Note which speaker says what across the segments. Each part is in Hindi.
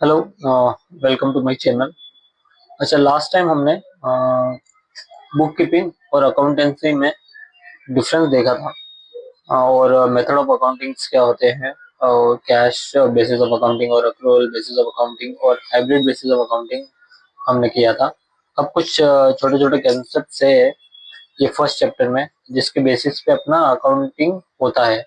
Speaker 1: Hello. Welcome to my channel. अच्छा, लास्ट टाइम हमने बुक कीपिंग और अकाउंटेंसी में डिफरेंस देखा था। और मेथड ऑफ अकाउंटिंग्स क्या होते हैं, और कैश बेसिस ऑफ अकाउंटिंग और अक्रूवल बेसिस ऑफ अकाउंटिंग और हाइब्रिड बेसिस ऑफ अकाउंटिंग हमने किया था। अब कुछ छोटे छोटे कंसेप्ट है ये फर्स्ट चैप्टर में, जिसके बेसिस पे अपना अकाउंटिंग होता है।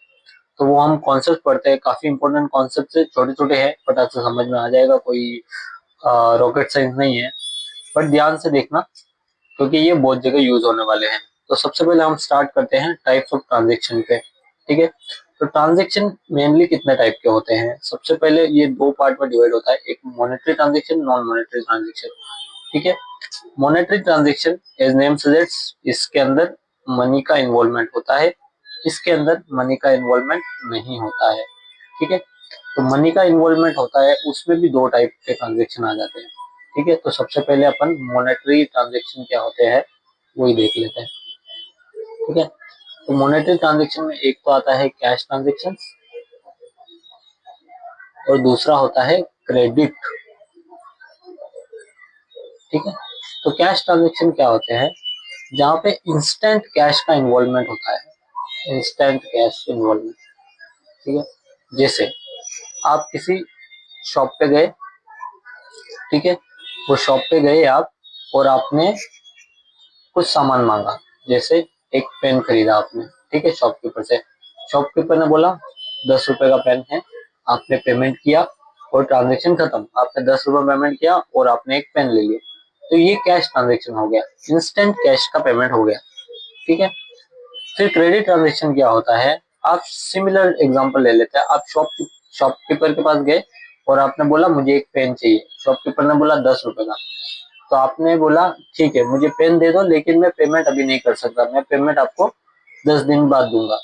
Speaker 1: तो वो हम कॉन्सेप्ट पढ़ते हैं, काफी इंपॉर्टेंट कॉन्सेप्ट है, छोटे छोटे हैं, फटाक से समझ में आ जाएगा, कोई रॉकेट साइंस नहीं है। बट ध्यान से देखना, क्योंकि ये बहुत जगह यूज होने वाले हैं। तो सबसे पहले हम स्टार्ट करते हैं टाइप्स ऑफ ट्रांजेक्शन पे। ठीक है। तो ट्रांजेक्शन मेनली कितने टाइप के होते हैं? सबसे पहले ये दो पार्ट में डिवाइड होता है, एक monetary transaction, non monetary transaction. ठीक है। Monetary transaction as name suggest, इसके अंदर मनी का इन्वॉल्वमेंट होता है, इसके अंदर मनी का इन्वॉल्वमेंट नहीं होता है। ठीक है। तो मनी का इन्वॉल्वमेंट होता है, उसमें भी दो टाइप के ट्रांजेक्शन आ जाते हैं। ठीक है। तो सबसे पहले अपन मॉनेटरी ट्रांजेक्शन क्या होते हैं वही देख लेते हैं। ठीक है। तो मॉनेटरी ट्रांजेक्शन में एक तो आता है कैश ट्रांजेक्शन, और दूसरा होता है क्रेडिट। ठीक है। तो कैश ट्रांजेक्शन क्या होते हैं? जहाँ पे इंस्टेंट कैश का इन्वॉल्वमेंट होता है, इंस्टेंट कैश इन्वॉल्वमेंट। ठीक है। जैसे आप किसी शॉप पे गए, ठीक है, वो शॉप पे गए आप, और आपने कुछ सामान मांगा। जैसे एक पेन खरीदा आपने, ठीक है, शॉपकीपर से। शॉपकीपर ने बोला 10 रुपए का पेन है, आपने पेमेंट किया और ट्रांजेक्शन खत्म। आपने 10 रुपए पेमेंट किया और आपने एक पेन ले लिया। तो ये कैश ट्रांजेक्शन हो गया, इंस्टेंट कैश का पेमेंट हो गया। ठीक है। फिर क्रेडिट ट्रांजेक्शन क्या होता है? आप सिमिलर एग्जांपल ले लेते हैं। आप शॉपकीपर के पास गए और आपने बोला मुझे एक पेन चाहिए। शॉपकीपर ने बोला 10 रुपए का। तो आपने बोला ठीक है, मुझे पेन दे दो, लेकिन मैं पेमेंट अभी नहीं कर सकता, मैं पेमेंट आपको 10 दिन बाद दूंगा।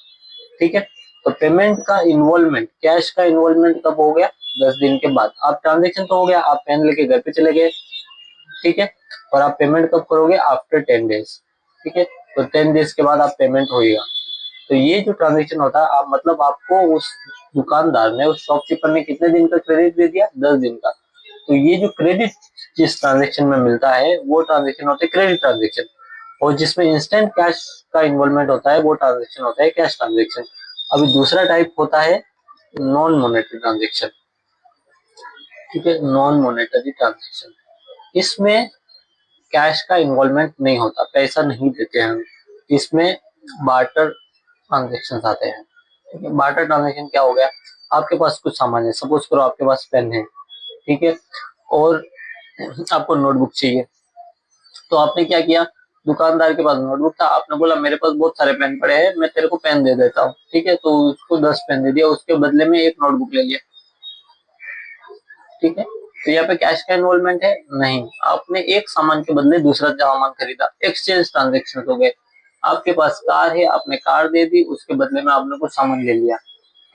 Speaker 1: ठीक है। तो पेमेंट का इन्वॉल्वमेंट, कैश का इन्वॉल्वमेंट कब हो गया? 10 दिन के बाद। आप ट्रांजेक्शन तो हो गया, आप पेन लेके घर पे चले गए। ठीक है। और आप पेमेंट कब करोगे? After 10 days. ठीक है। तो 10 डेज के बाद आप पेमेंट होएगा। तो ये जो ट्रांजेक्शन होता है, आप मतलब आपको उस दुकानदार ने, उस शॉपकीपर ने कितने दिन का क्रेडिट दे दिया? 10 दिन का। तो ये जो क्रेडिट जिस ट्रांजेक्शन में मिलता है वो ट्रांजेक्शन होते हैं क्रेडिट ट्रांजेक्शन। और जिसमें इंस्टेंट कैश का इन्वॉल्वमेंट होता है वो ट्रांजेक्शन होता है कैश ट्रांजेक्शन। अभी दूसरा टाइप होता है नॉन मॉनेटरी ट्रांजेक्शन। ठीक है। नॉन मॉनेटरी ट्रांजेक्शन, इसमें कैश का इन्वॉल्वमेंट नहीं होता, पैसा नहीं देते हैं हम। इसमें बार्टर ट्रांजेक्शन आते हैं। ठीक है। बार्टर ट्रांजेक्शन क्या हो गया? आपके पास कुछ सामान है, सपोज करो आपके पास पेन है, ठीक है, और आपको नोटबुक चाहिए। तो आपने क्या किया? दुकानदार के पास नोटबुक था, आपने बोला मेरे पास बहुत सारे पेन पड़े हैं, मैं तेरे को पेन दे देता हूँ। ठीक है। तो उसको 10 पेन दे दिया, उसके बदले में एक नोटबुक ले लिया। ठीक है। तो यहाँ पे कैश का इन्वॉल्वमेंट है नहीं, आपने एक सामान के बदले दूसरा सामान खरीदा, एक्सचेंज ट्रांजेक्शन हो गए। आपके पास कार है, आपने कार दे दी, उसके बदले में आपने कुछ सामान ले लिया।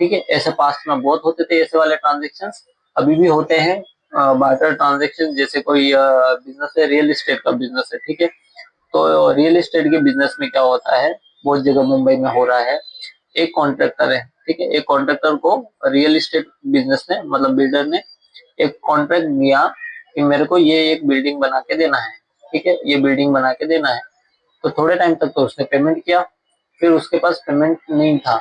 Speaker 1: ठीक है। ऐसे पास्ट में बहुत होते थे ऐसे वाले ट्रांजेक्शन, अभी भी होते हैं। बार्टर ट्रांजेक्शन, जैसे कोई बिजनेस है, रियल एस्टेट का बिजनेस है, ठीक है, तो रियल एस्टेट के बिजनेस में क्या होता है, बहुत जगह मुंबई में हो रहा है। एक कॉन्ट्रैक्टर है, ठीक है, एक कॉन्ट्रैक्टर को रियल एस्टेट बिजनेस ने, मतलब बिल्डर ने एक कॉन्ट्रैक्ट दिया कि मेरे को ये एक बिल्डिंग बना के देना है। ठीक है, ये बिल्डिंग बना के देना है। तो थोड़े टाइम तक तो उसने पेमेंट किया, फिर उसके पास पेमेंट नहीं था,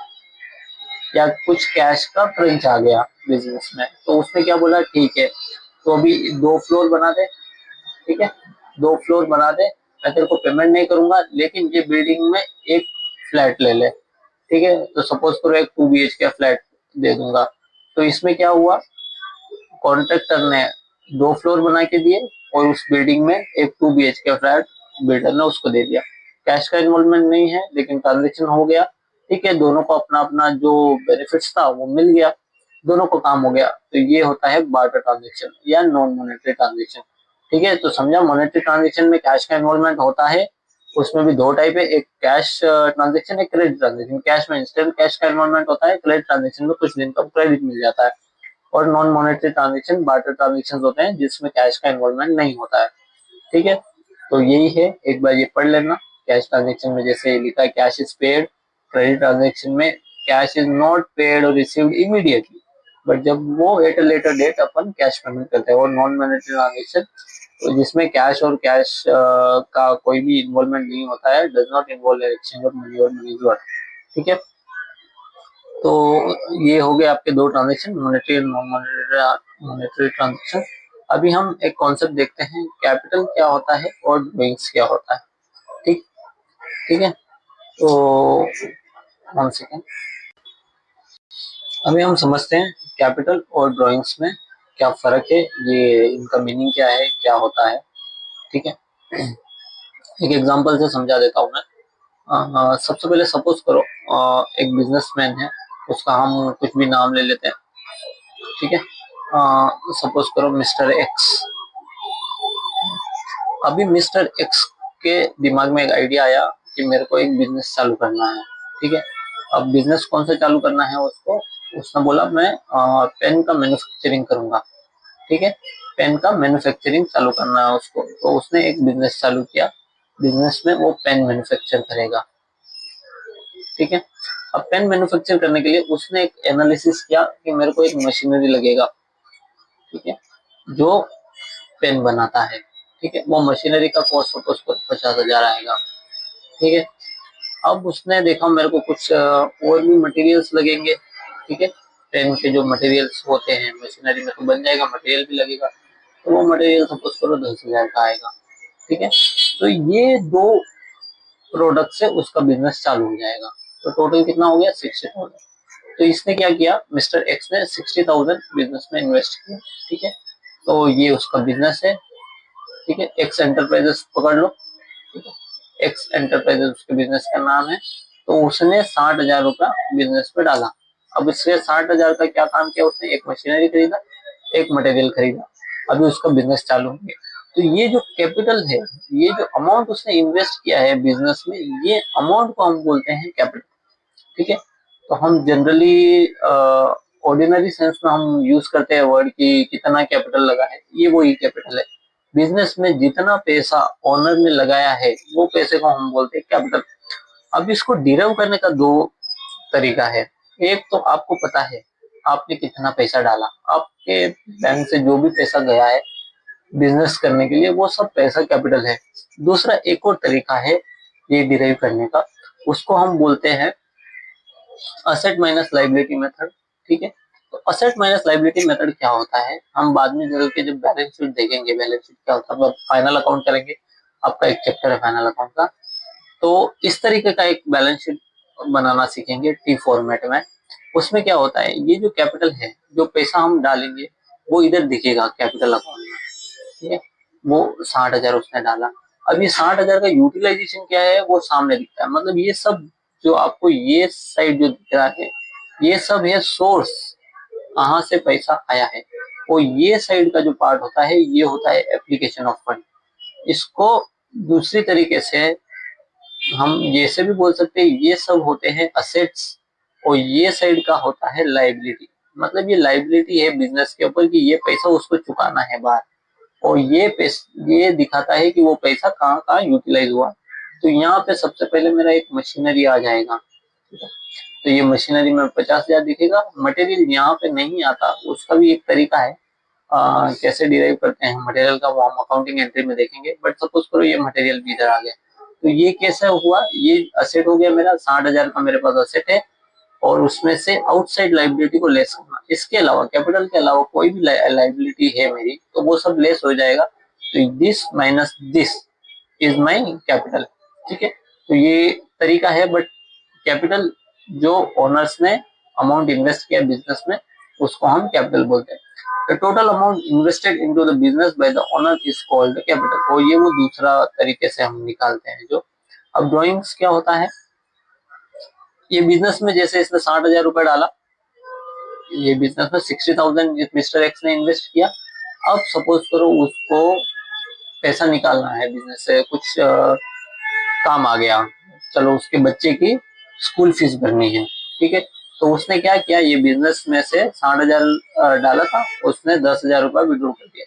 Speaker 1: या कुछ कैश का क्रंच आ गया बिजनेस में, तो उसने क्या बोला, ठीक है, तो अभी 2 फ्लोर बना दे। ठीक है, 2 फ्लोर बना दे, मैं तेरे को पेमेंट नहीं करूंगा, लेकिन ये बिल्डिंग में एक फ्लैट ले ले। ठीक है। तो सपोज करो एक 2 BHK फ्लैट दे दूंगा। तो इसमें क्या हुआ, कॉन्ट्रैक्टर ने 2 फ्लोर बना के दिए, और उस बिल्डिंग में एक 2 BHK फ्लैट बिल्डर ने उसको दे दिया। कैश का इन्वॉल्वमेंट नहीं है, लेकिन ट्रांजेक्शन हो गया। ठीक है, दोनों को अपना अपना जो बेनिफिट्स था वो मिल गया, दोनों को काम हो गया। तो ये होता है बार्टर ट्रांजेक्शन या नॉन मॉनेटरी ट्रांजेक्शन। ठीक है। तो समझा, मॉनेटरी ट्रांजेक्शन में कैश का इन्वॉल्वमेंट होता है, उसमें भी दो टाइप है, एक कैश ट्रांजेक्शन, एक क्रेडिट ट्रांजेक्शन। कैश में इंस्टेंट कैश का इन्वॉल्वमेंट होता है, क्रेडिट ट्रांजेक्शन में कुछ दिन का क्रेडिट मिल जाता है। और non monetary transaction barter transaction होते हैं, जिसमें कैश का इन्वॉल्वमेंट नहीं होता है। ठीक है। तो यही है, एक बार ये पढ़ लेना। कैश ट्रांजेक्शन में जैसे लिखा है cash is paid, credit transaction में कैश इज नॉट पेड और रिसीव्ड इमीडिएटली। बट जब वो एट अ लेटर डेट अपन कैश पेमेंट करते हैं। और नॉन मॉनेटरी ट्रांजेक्शन तो जिसमें कैश और कैश का कोई भी इन्वॉल्वमेंट नहीं होता है, does not involve exchange of money और मनी वर्ड। ठीक है, तो ये हो गए आपके दो ट्रांजेक्शन, मॉनेटरी और नॉन मॉनेटरी ट्रांजेक्शन। अभी हम एक कॉन्सेप्ट देखते हैं, कैपिटल क्या होता है और ड्रॉइंग्स क्या होता है। ठीक ठीक है, तो 1 सेकेंड, अभी हम समझते हैं कैपिटल और ड्राइंग्स में क्या फर्क है, ये इनका मीनिंग क्या है, क्या होता है। ठीक है, एक एग्जांपल से समझा देता हूँ मैं। सबसे पहले सपोज करो एक बिजनेसमैन है, उसका हम कुछ भी नाम ले लेते हैं। ठीक है, सपोज करो मिस्टर एक्स। अभी मिस्टर एक्स के दिमाग में एक आइडिया आया कि मेरे को एक बिजनेस चालू करना है। ठीक है, अब बिजनेस कौन सा चालू करना है उसको, उसने बोला मैं पेन का मैन्युफैक्चरिंग करूंगा। ठीक है, पेन का मैन्युफैक्चरिंग चालू करना है उसको, तो उसने एक बिजनेस चालू किया। बिजनेस में वो पेन मैन्युफैक्चर करेगा। ठीक है, अब पेन मैन्युफैक्चर करने के लिए उसने एक एनालिसिस किया कि मेरे को एक मशीनरी लगेगा। ठीक है, जो पेन बनाता है। ठीक है, वो मशीनरी का कॉस्ट सपोज 50,000 आएगा। ठीक है, अब उसने देखा मेरे को कुछ और भी मटेरियल्स लगेंगे। ठीक है, पेन के जो मटेरियल्स होते हैं मशीनरी में तो बन जाएगा, मटेरियल भी लगेगा, तो वो मटेरियल सपोज करो 10,000 का आएगा। ठीक है, तो ये दो प्रोडक्ट से उसका बिजनेस चालू हो जाएगा। तो टोटल कितना हो गया, 60,000। तो इसने क्या किया, मिस्टर एक्स ने 60,000 बिजनेस में इन्वेस्ट किया। ठीक है, तो ये उसका बिजनेस है। ठीक है, एक्स एंटरप्राइजेस पकड़ लो। ठीक है, एक्स एंटरप्राइजेस उसके बिजनेस का नाम है। तो उसने 60,000 रुपया बिजनेस में डाला। अब इससे 60,000 का क्या काम किया, उसने एक मशीनरी खरीदा, एक मटेरियल खरीदा। अभी उसका बिजनेस चालू हो गया। तो ये जो कैपिटल है, ये जो अमाउंट उसने इन्वेस्ट किया है बिजनेस में, ये अमाउंट को हम बोलते हैं कैपिटल। ठीक है, तो हम जनरली ऑर्डिनरी सेंस में हम यूज करते हैं वर्ड की कितना कैपिटल लगा है, ये वही कैपिटल है। बिजनेस में जितना पैसा ओनर ने लगाया है वो पैसे को हम बोलते हैं कैपिटल। अब इसको डिराइव करने का दो तरीका है। एक तो आपको पता है आपने कितना पैसा डाला, आपके बैंक से जो भी पैसा गया है बिजनेस करने के लिए वो सब पैसा कैपिटल है। दूसरा एक और तरीका है ये डिराइव करने का, उसको हम बोलते हैं असेट माइनस लाइबिलिटी मेथड। ठीक है, तो असेट माइनस लाइबिलिटी मेथड क्या होता है, हम बाद में चल के जब बैलेंस शीट देखेंगे, बैलेंस शीट क्या होता है, फाइनल अकाउंट करेंगे, आपका एक चैप्टर है फाइनल अकाउंट का, तो इस तरीके का एक बैलेंस शीट बनाना सीखेंगे टी फॉर्मेट में। उसमें क्या होता है, ये जो कैपिटल है, जो पैसा हम डालेंगे वो इधर दिखेगा कैपिटल अकाउंट में। ठीक है, वो 60,000 उसने डाला। अब ये 60,000 का यूटिलाइजेशन क्या है वो सामने दिखता है। मतलब ये सब जो आपको ये साइड जो दिख रहा है, ये सब है सोर्स, कहाँ से पैसा आया है। और ये साइड का जो पार्ट होता है ये होता है एप्लीकेशन ऑफ फंड। इसको दूसरी तरीके से हम जैसे भी बोल सकते हैं, ये सब होते हैं असेट्स और ये साइड का होता है लाइबिलिटी। मतलब ये लाइबिलिटी है बिजनेस के ऊपर कि ये पैसा उसको चुकाना है बाहर, और ये पैसा ये दिखाता है कि वो पैसा कहाँ कहाँ यूटिलाइज हुआ। तो यहाँ पे सबसे पहले मेरा एक मशीनरी आ जाएगा। तो ये मशीनरी में 50,000 दिखेगा। मटेरियल यहाँ पे नहीं आता, उसका भी एक तरीका है कैसे डिराइव करते हैं मटेरियल का, वो हम अकाउंटिंग एंट्री में देखेंगे। बट सपोज करो ये मटेरियल भी इधर आ गया, तो ये कैसे हुआ, ये असेट हो गया मेरा, 60,000 का मेरे पास असेट है, और उसमें से आउटसाइड लाइबिलिटी को लेस करना। इसके अलावा कैपिटल के अलावा कोई भी लाइबिलिटी है मेरी, तो वो सब लेस हो जाएगा। तो this minus this is my capital. ठीक है, तो ये तरीका है। बट कैपिटल जो ओनर्स ने अमाउंट इन्वेस्ट किया बिजनेस में, उसको हम कैपिटल बोलते हैं। The total amount invested into the business by the owner is called capital। और ये वो दूसरा तरीके से हम निकालते हैं जो। अब ड्राइंग्स क्या होता है, ये बिजनेस में जैसे इसने 60,000 रुपए डाला, ये बिजनेस में 60,000 मिस्टर एक्स ने इन्वेस्ट किया। अब सपोज करो उसको पैसा निकालना है बिजनेस से, कुछ काम आ गया, चलो उसके बच्चे की स्कूल फीस भरनी है। ठीक है, तो उसने क्या किया, ये बिजनेस में से 60,000 डाला था, उसने 10,000 रुपया विड्रॉ कर दिया।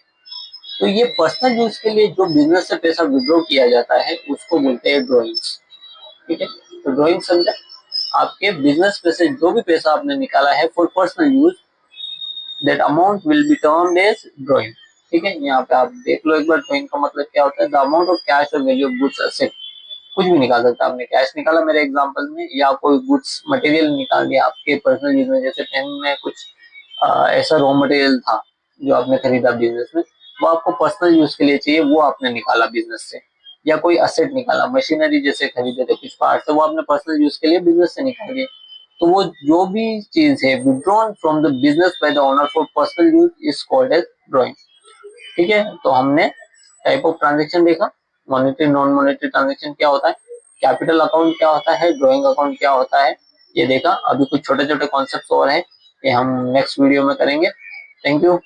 Speaker 1: तो ये पर्सनल यूज के लिए जो बिजनेस से पैसा विड्रॉ किया जाता है उसको बोलते हैं ड्रॉइंग्स। ठीक है, तो ड्रॉइंग समझा, आपके बिजनेस में से जो भी पैसा आपने निकाला है for personal use, that amount will be termed as drawing. ठीक है, यहाँ पे आप देख लो एक बार ड्राइंग का मतलब क्या होता है। द अमाउंट ऑफ कैश और वैल्यू ऑफ गुड्स असेट, कुछ भी निकाल सकता है। आपने कैश निकाला मेरे एग्जांपल में, या कोई गुड्स मटेरियल निकाल दिया आपके पर्सनल यूज में, जैसे पेन में कुछ ऐसा रॉ मटेरियल था जो आपने खरीदा बिजनेस में, वो आपको पर्सनल यूज के लिए चाहिए, वो आपने निकाला बिजनेस से। या कोई असेट निकाला, मशीनरी जैसे खरीदे थे कुछ पार्ट, वो आपने पर्सनल यूज के लिए बिजनेस से निकाल दिए। तो वो जो भी चीज है withdrawn from the business by the owner for personal use is called as drawing. ठीक है, तो हमने टाइप ऑफ ट्रांजेक्शन देखा, मॉनेटरी नॉन मॉनेटरी ट्रांजेक्शन क्या होता है, कैपिटल अकाउंट क्या होता है, ड्राइंग अकाउंट क्या होता है, ये देखा। अभी कुछ छोटे छोटे कॉन्सेप्ट और हैं, ये हम नेक्स्ट वीडियो में करेंगे। Thank you.